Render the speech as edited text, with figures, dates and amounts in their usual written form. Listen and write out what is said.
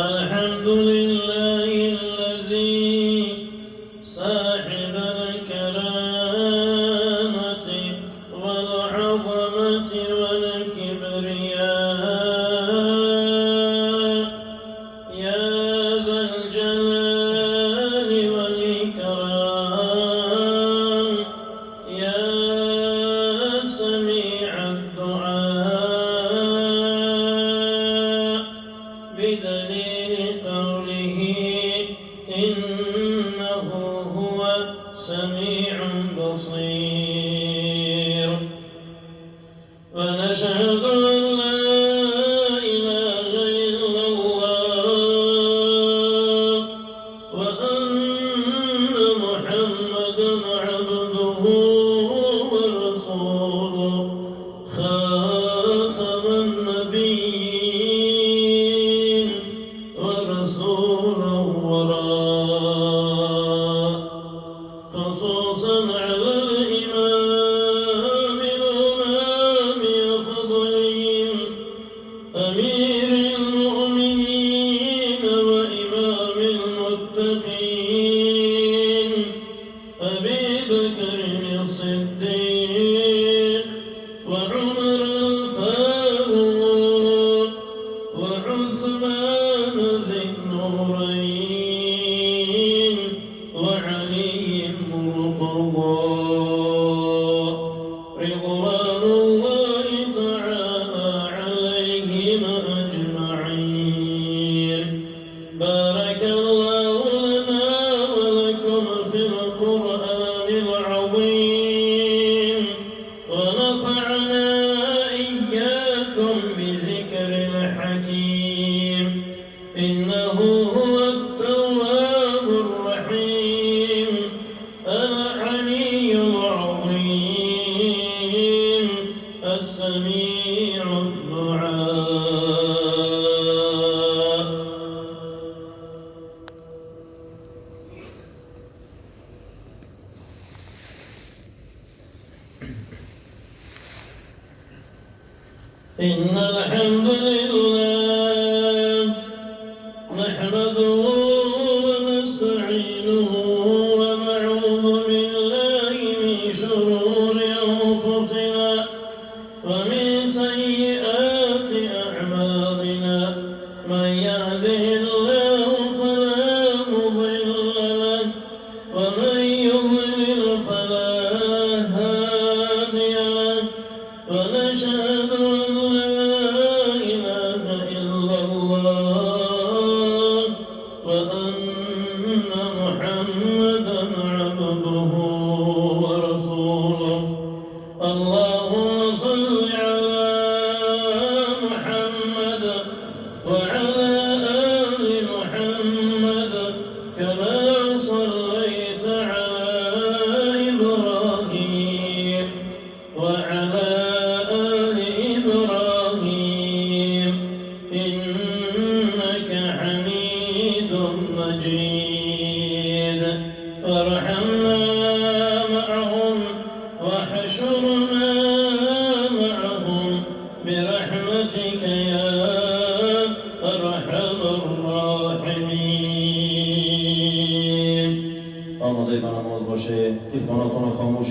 الحمد لله الذي صاحب الكرامة والعظمة والكبرياء يا ذا الجلال والإكرام يا سميع الدعاء بدليل قوله إنه هو سميع بصير ونشهد أن لا إله إلا الله وأن محمدا عبده ورسوله خاتم النبيين ورسول الوراء خصوصا على الإمام الإمام أفضلهم أمير المؤمنين وإمام المتقين أبي بكر الصديق وعمر الفاروق وعثمان ذي النورين وعلي المرتضى رضوان الله تعالى عليهم أجمعين بارك الله لنا ولكم في القرآن العظيم ونفعنا إياكم بذكر الحكيم إنه هو التواب الرحيم العلي العظيم السميع الدعاء إن الحمد لله نحمده ونستعينه ونعوذ بالله من شرور أنفسنا ومن سيئات أعمالنا من يهده الله فلا مضل له ومن يضلل فلا هادي له ونشهد أن لا إله إلا الله وأن محمدا عبده ورسوله اللهم صل على محمد وعلى آل محمد كما صليت على إبراهيم وعلى آل إبراهيم إنك حميد مجيد وارحمنا معهم واحشرنا معهم برحمتك يا أرحم الراحمين. আমাদের নামাজ বসে তীর্থনা খামোশ